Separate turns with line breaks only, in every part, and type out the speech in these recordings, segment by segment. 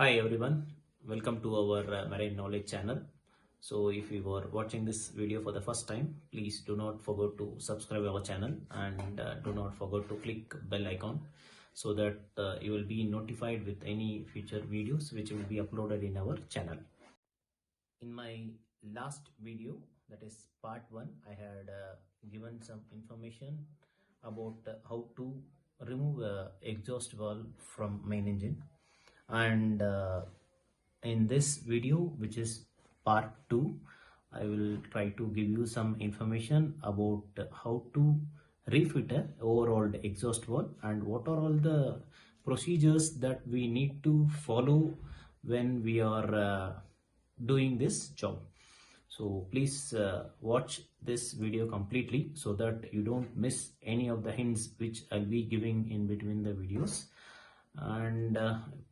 Hi everyone, welcome to our Marine Knowledge channel. So if you are watching this video for the first time, please do not forget to subscribe our channel and do not forget to click bell icon so that you will be notified with any future videos which will be uploaded in our channel. In my last video, that is part 1, I had given some information about how to remove exhaust valve from main engine, and in this video, which is part 2, I will try to give you some information about how to refit a overall exhaust valve and what are all the procedures that we need to follow when we are doing this job. So please watch this video completely so that you don't miss any of the hints which I'll be giving in between the videos, and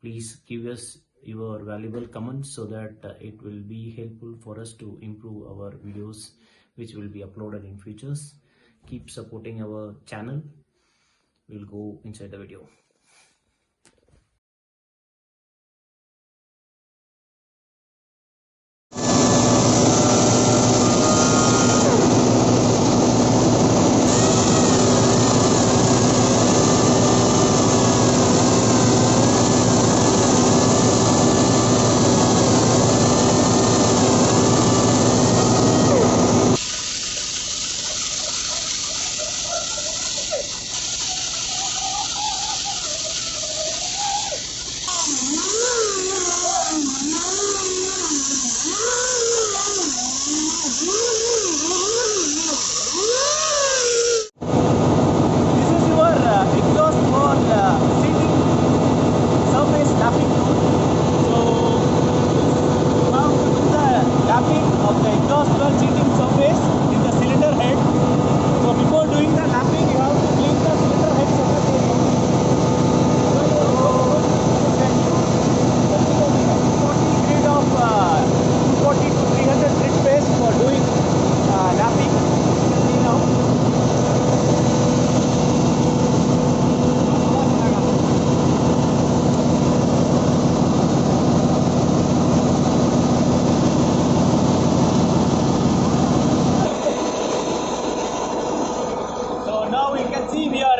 please give us your valuable comments so that it will be helpful for us to improve our videos which will be uploaded in futures. Keep supporting our channel. We'll go inside the video.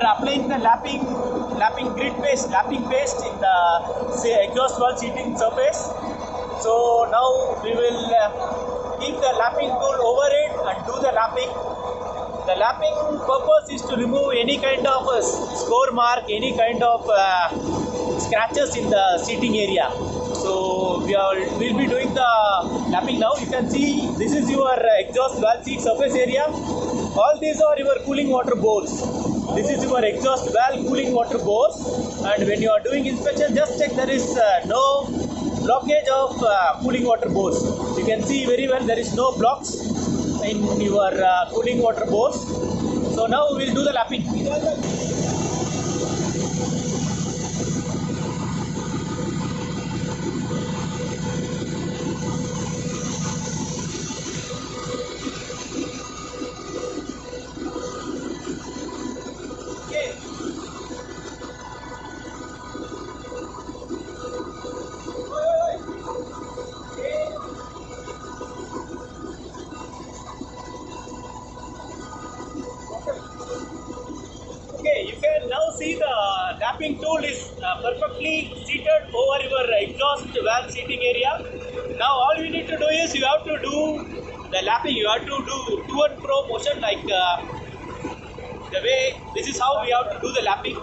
Applying the lapping grit paste, lapping paste in the exhaust valve seating surface. So now we will keep the lapping tool over it and do the lapping. The lapping purpose is to remove any kind of score mark, any kind of scratches in the seating area. So we'll be doing the lapping now. You can see this is your exhaust valve seat surface area. All these are your cooling water bores. This is your exhaust valve cooling water bores, and when you are doing inspection, just check there is no blockage of cooling water bores. You can see very well there is no blocks in your cooling water bores. So now we will do the lapping. See, the lapping tool is perfectly seated over your exhaust valve seating area. Now all you need to do is you have to do the lapping. You have to do to and fro motion, like the way this is how we have to do the lapping.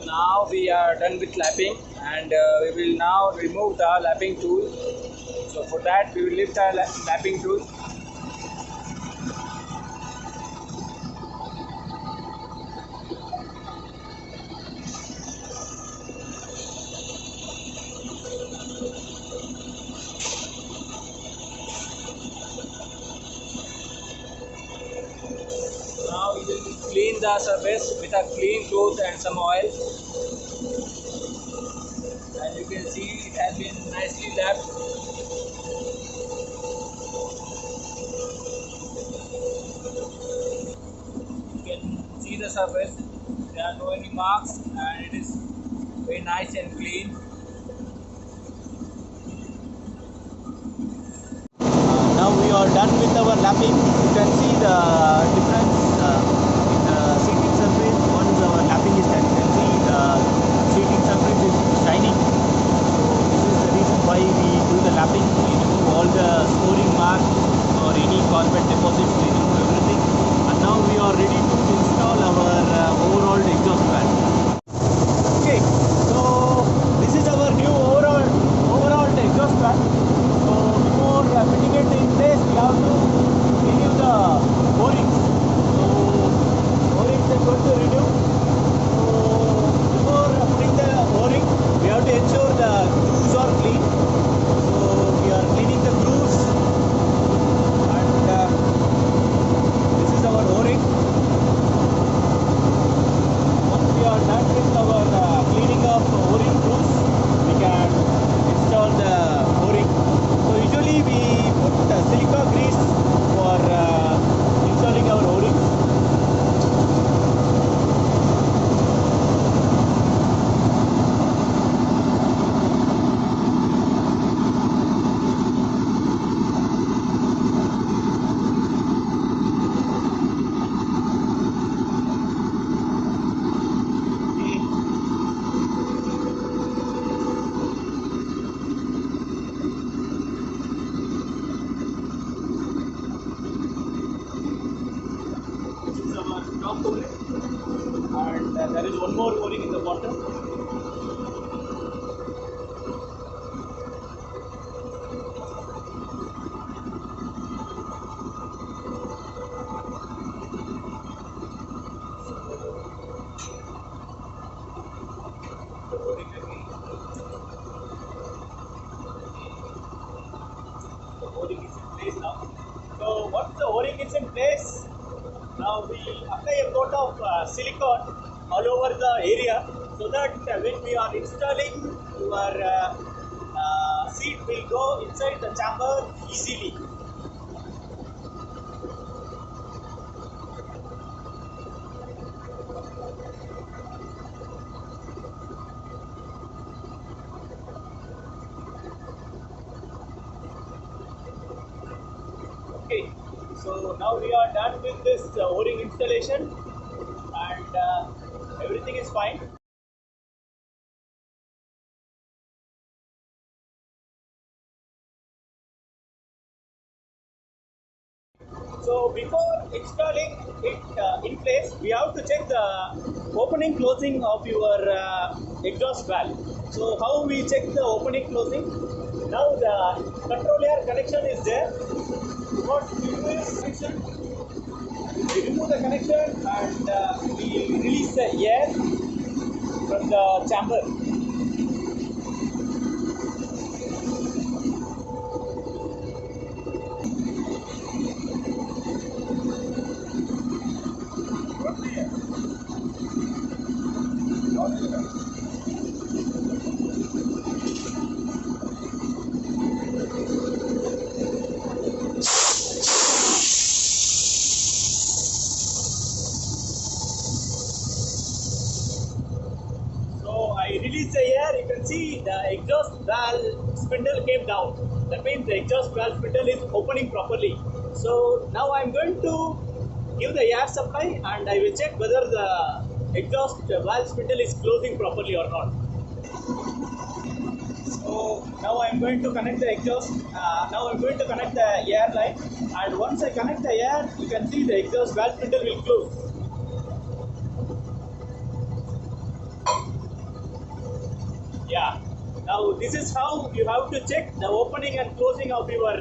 Now we are done with lapping, and we will now remove the lapping tool. So for that we will lift the lapping tool.
the surface with a clean cloth and some oil. As you can see, it has been nicely lapped. You can see the surface. There are no any marks and it is very nice and clean.
Now we are done with our lapping. You can see the difference in the seating surface. Once our lapping is done, you can see the seating surface is shining. So this is the reason why we do the lapping. We remove all the scoring marks or any carbon deposits. We remove everything. And now we are ready to install our overall exhaust fan. Okay, so this is our new overall exhaust fan. So before putting it in place, we have to renew the O-rings. So O-rings are going to renew. So before putting the O-ring, we have to ensure the grooves are clean. So we are cleaning the grooves, and this is our O-ring. Once we are done with our cleaning of O-ring grooves, we can install the O-ring. So usually we put silica grease for installing our O-rings. This is our top O-ring, and there is one more O-ring in the bottom. The O-ring again. The O-ring is in place now. So once the O-ring is in place, now we apply a coat of silicone all over the area, so that when we are installing, your seat will go inside the chamber easily. Okay, so now we are done with this O-ring installation, and everything is fine. So before installing it in place, we have to check the opening closing of your exhaust valve. So how we check the opening closing? Now the control air connection is there. What we do is connection. We remove the connection and we release the air from the chamber. I release the air, you can see the exhaust valve spindle came down. That means the exhaust valve spindle is opening properly. So now I am going to give the air supply and I will check whether the exhaust valve spindle is closing properly or not. So now I am going to connect the exhaust. Now I am going to connect the air line, and once I connect the air, you can see the exhaust valve spindle will close. Yeah. Now this is how you have to check the opening and closing of your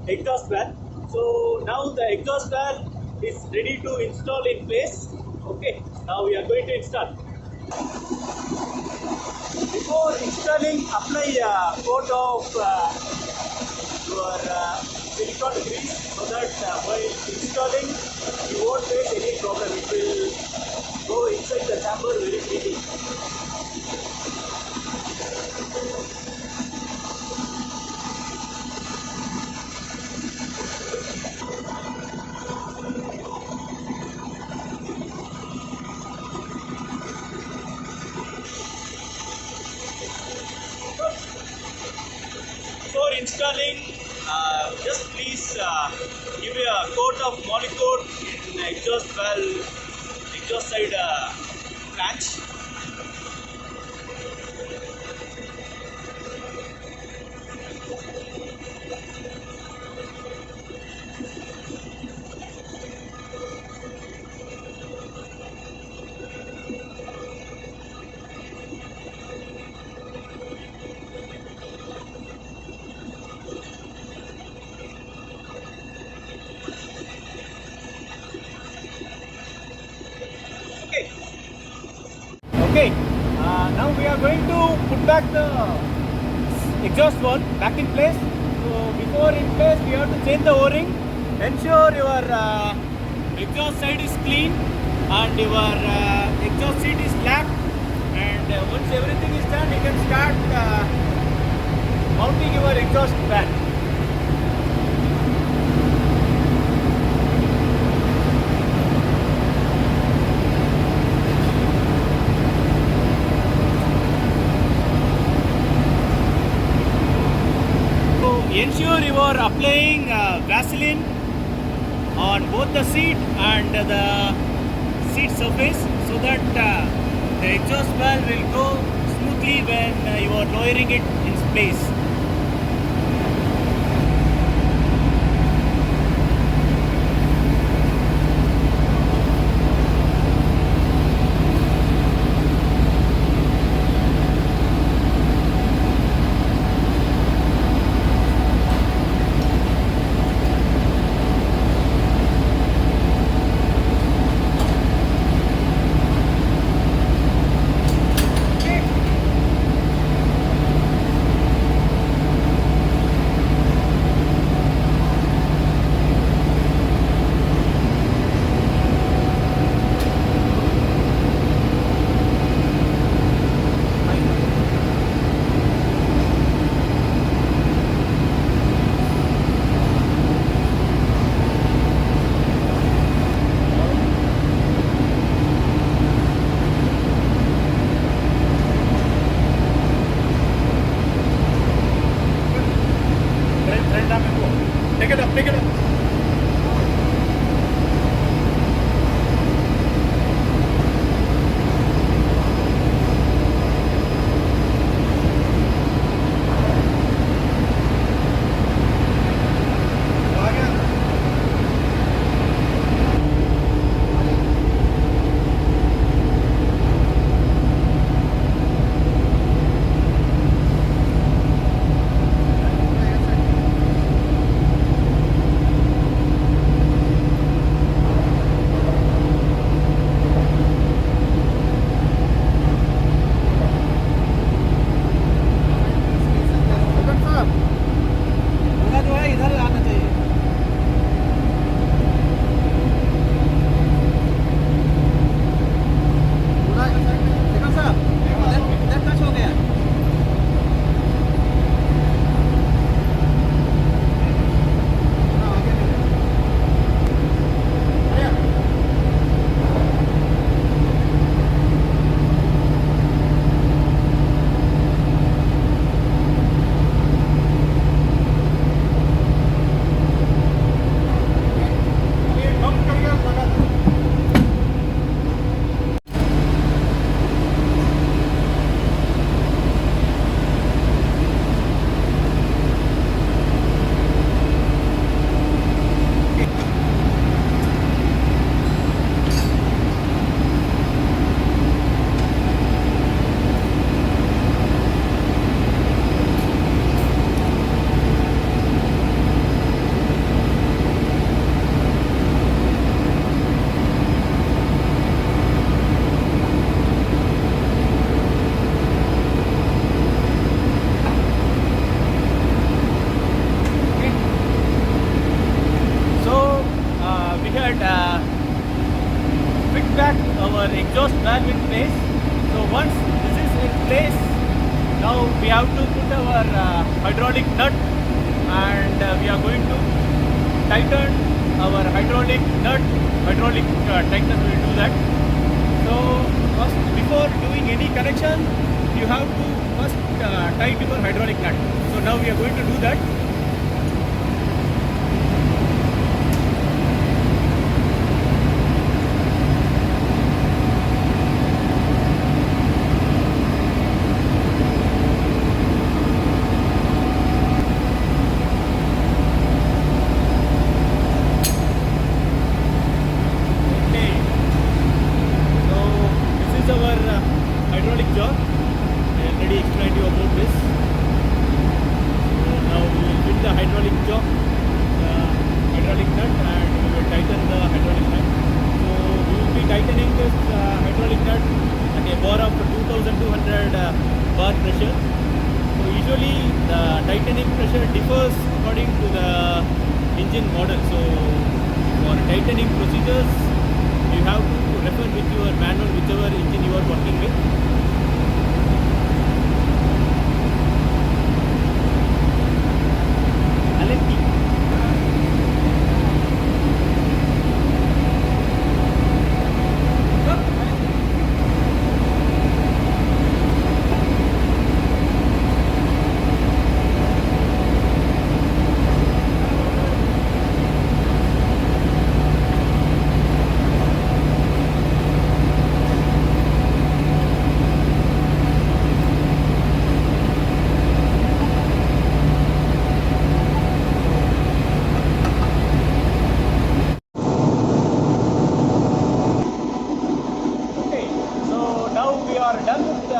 exhaust valve. So now the exhaust valve is ready to install in place. Okay. Now we are going to install. Before installing, apply a coat of your silicone grease so that while installing you won't face any problem. It will
go inside the chamber very freely. Before installing, just please give a coat of monocoat in exhaust valve, exhaust side flange. Okay. Okay. Now we are going to put back the exhaust valve back in place. So before in place, we have to change the O-ring. Ensure your exhaust side is clean and your exhaust seat is black. And once everything is done, you can start mounting your exhaust fan. Ensure you are applying Vaseline on both the seat and the seat surface so that the exhaust valve will go smoothly when you are lowering it in place. Take it up, take it up. we have to put our hydraulic nut, and we are going to tighten our hydraulic nut. Hydraulic tightness will do that. So first, before doing any connection, you have to first tight your hydraulic nut. So now we are going to do that. Hydraulic jaw. I already explained you about this. So now we will fit the hydraulic jaw, hydraulic nut, and we will tighten the hydraulic nut. So we will be tightening this hydraulic nut at a bar of 2200 bar pressure. So usually the tightening pressure differs according to the engine model. So for tightening procedures, you have to refer with your manual, whichever engine you are working with.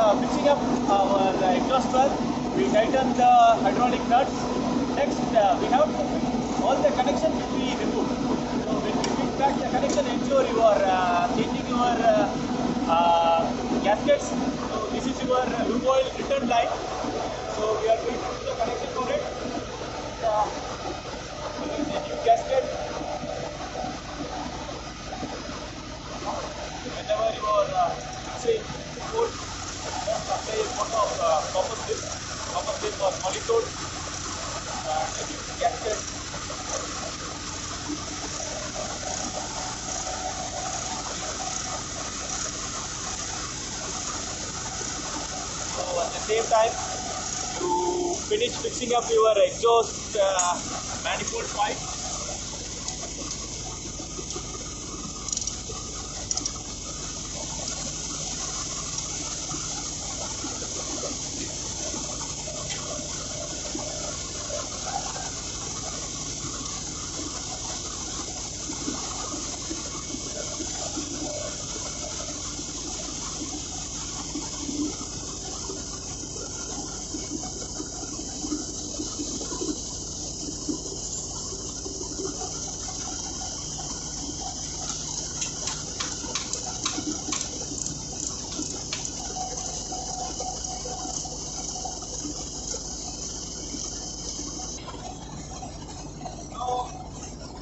Fixing up our exhaust valve, we tighten the hydraulic nuts. Next, we have to fix all the connections which we removed. So when we fix back the connection, ensure you are changing your gaskets. So this is your lube oil return line. So we are going to put the connection for it. This is a new gasket. Whenever you are fixing port, apply a coat of copper slip or molecule, and a new gasket. So at the same time, you finish fixing up your exhaust manifold pipe.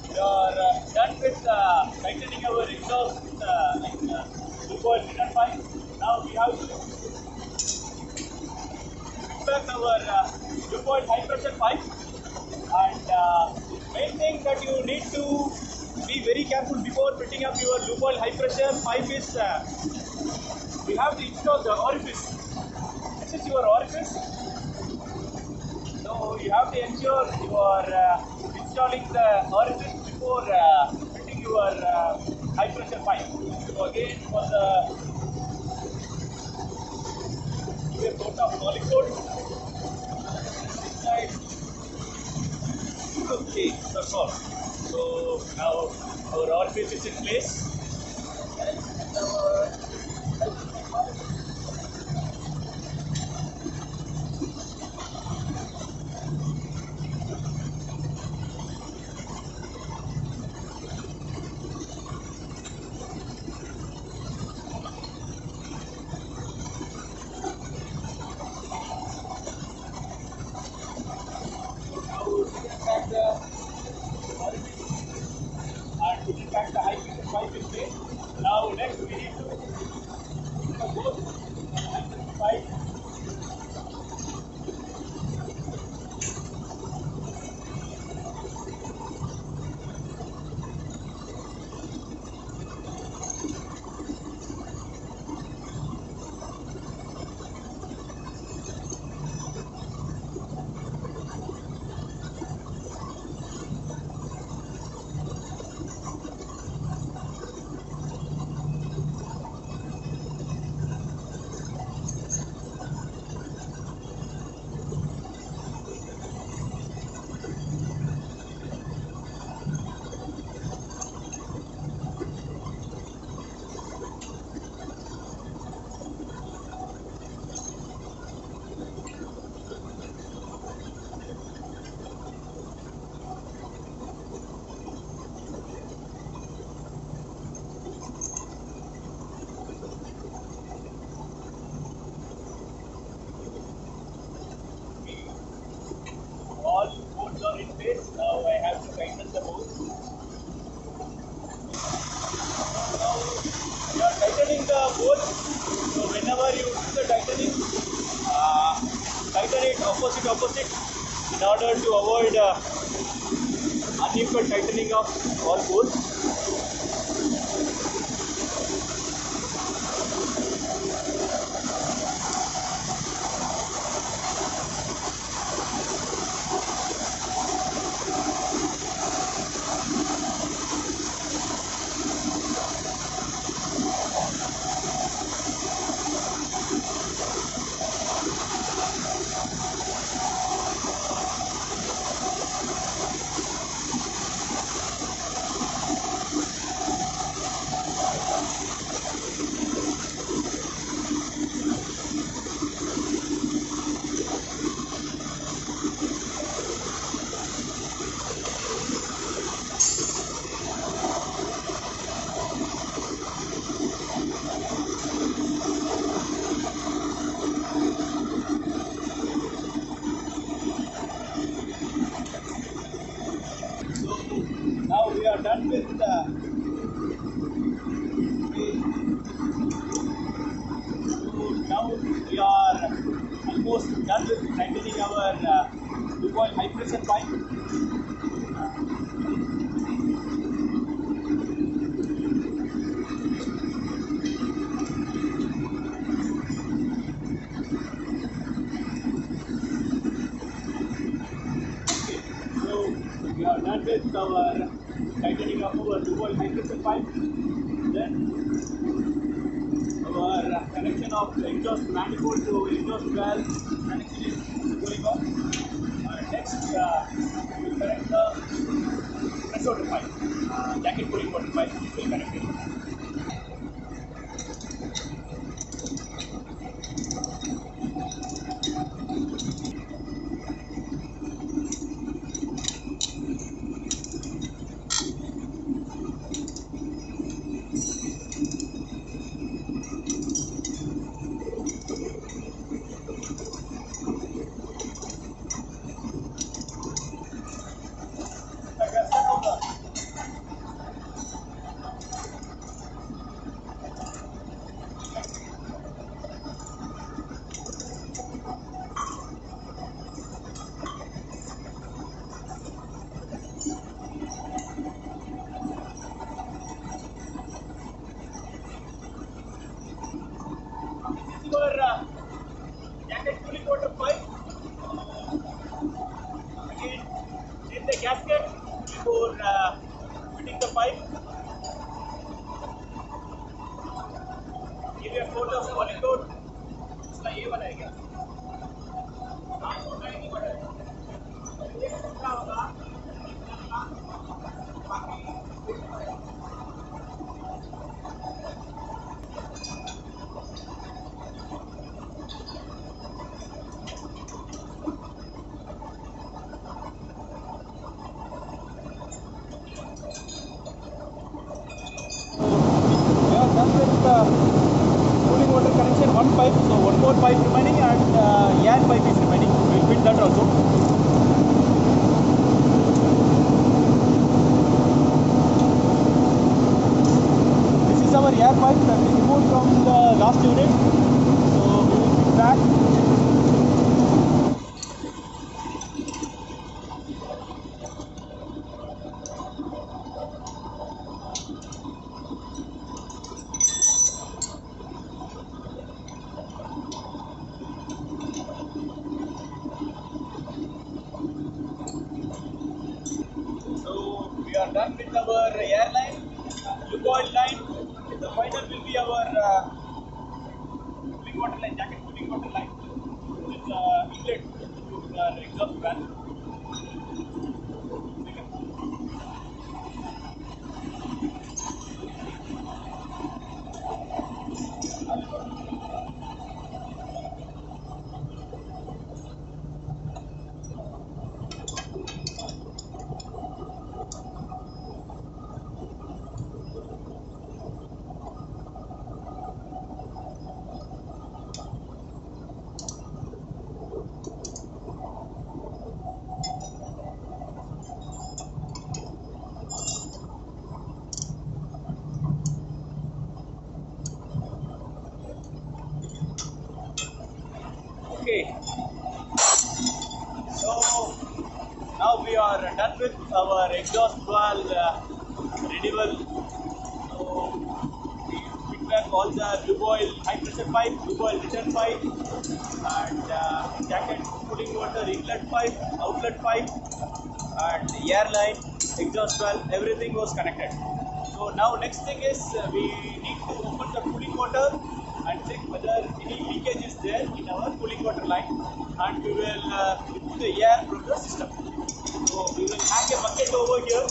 We are done with tightening our exhaust lube oil return pipe. Now we have to fix back our lube oil high pressure pipe. And main thing that you need to be very careful before fitting up your lube oil high pressure pipe is we have to install the orifice. This is your orifice. So you have to ensure you are installing the orifice before fitting your high pressure pipe. So again, for the coat of molecule inside. Okay, that's all. So now our orifice is in place. And our and putting back the high pressure pipe in it opposite in order to avoid unequal tightening of all bolts. Now we are done with now we are almost done with tightening our lube oil high pressure pipe. So we are done with our tightening of our lube oil high pressure pipe. Then our connection of exhaust manifold to exhaust valve connection is going on. Next, we will connect the fresh water pipe, jacket cooling water pipe. We will connect it. This is our jacket cooling water pipe. Again, in the gasket before fitting the pipe. Give you a photo of the one code. इसका ये वाला है क्या? We are done with cooling water connection, one pipe. So one more pipe remaining and air pipe is remaining. We will fit that also. This is our air pipe that we removed from the last unit. So we will fit that. So we are done with our air line, lube oil line. The final will be our cooling water line, jacket cooling water line. It's inlet to the exhaust valve. done with our exhaust valve renewal. So we put back all the lube oil high pressure pipe, lube oil return pipe, and jacket cooling water inlet pipe, outlet pipe, and air line, exhaust valve, everything was connected. So now next thing is we need to open the cooling water and check whether any leakage is there in our cooling water line, and we will remove the air from the system. So we will hang a bucket over here,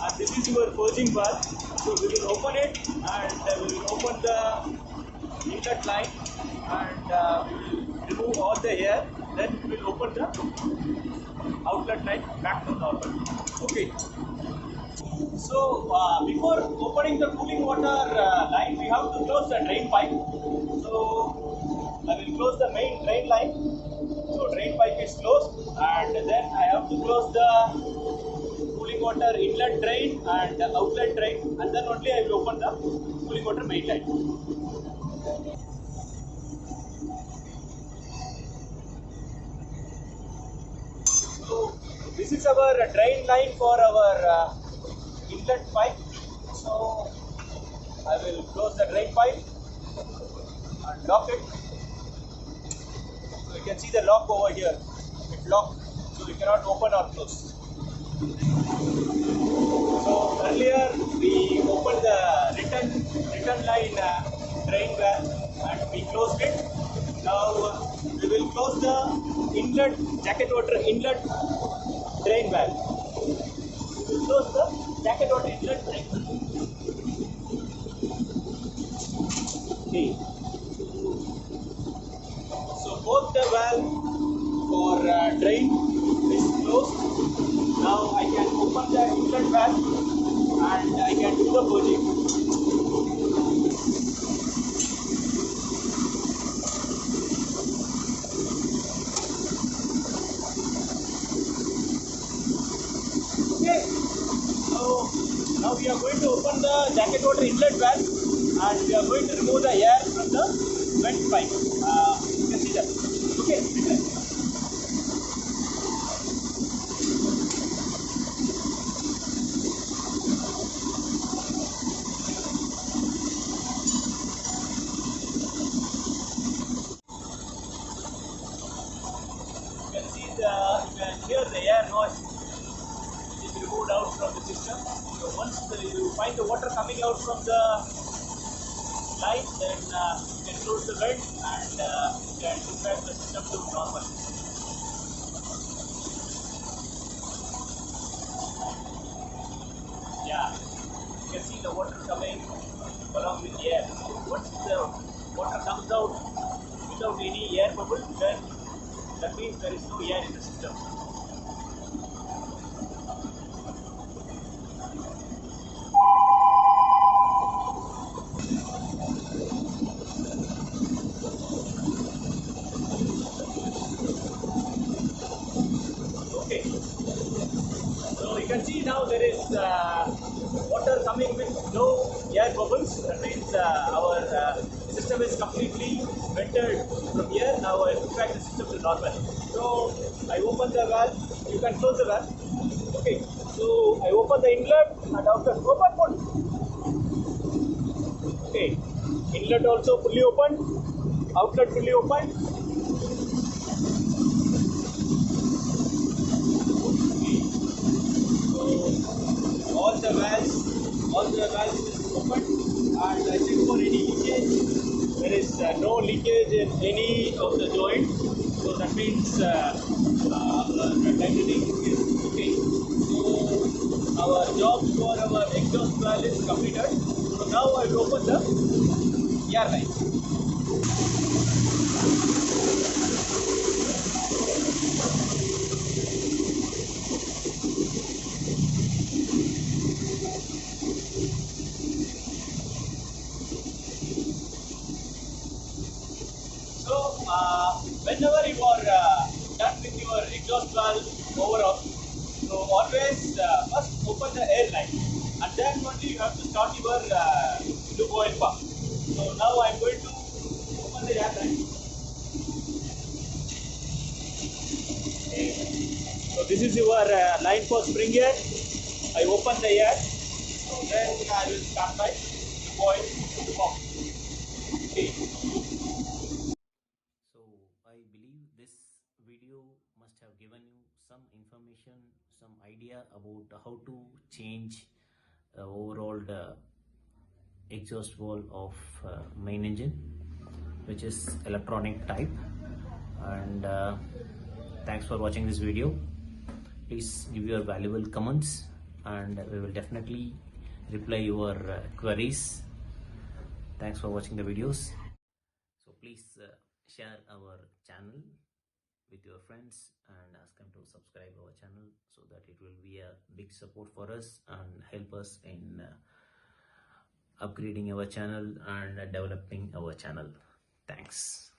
and this is your purging valve. So we will open it, and we will open the inlet line, and we will remove all the air. Then we will open the outlet line back to normal. Okay. So before opening the cooling water line, we have to close the drain pipe. So I will close the main drain line. So drain pipe is closed, and then I have to close the cooling water inlet drain and outlet drain, and then only I will open the cooling water main line. So this is our drain line for our inlet pipe. So I will close the drain pipe and lock it. So you can see the lock over here. It's locked, so we cannot open or close. So earlier we opened the return line drain valve and we closed it. Now we will close the inlet jacket water inlet drain valve. We will close the jacket water inlet drain valve. Okay. So both the valve for drain is closed. Now I can open the inlet valve and I can do the purging. Okay. So now we are going to open the jacket water inlet valve and we are going to remove the air from the vent pipe. You can see that. Okay. You can hear the air noise which is removed out from the system. So once you find the water coming out from the line, then you can close the vent and you can put back the system to normal. Yeah, you can see the water coming along with the air. Once the water comes out without any air bubble, then that means there is no air in the system. Okay. So you can see now there is water coming with no air bubbles. That means our system is completely vented from here. Now I put back the system to normal. So I open the valve. You can close the valve. Okay. So I open the inlet and outlet. Open one. Okay. Inlet also fully open. Outlet fully open. Okay. So all the valves is open, and I check for any leakage. There is no leakage in any of the joints, so that means the tightening is okay. So our job for our exhaust valve is completed. So now I will open the air line. Whenever you are done with your exhaust valve overall, so always first open the air line and then only you have to start your lube oil pump. So now I am going to open the air line. Okay. So this is your line for spring air. I open the air, then I will start by the coil to pump. Okay.
So I believe this video must have given you some information, some idea about how to change overall the exhaust valve of main engine, which is electronic type. And thanks for watching this video. Please give your valuable comments and we will definitely reply your queries. Thanks for watching the videos. So please share our channel with your friends and ask them to subscribe our channel so that it will be a big support for us and help us in upgrading our channel and developing our channel. Thanks.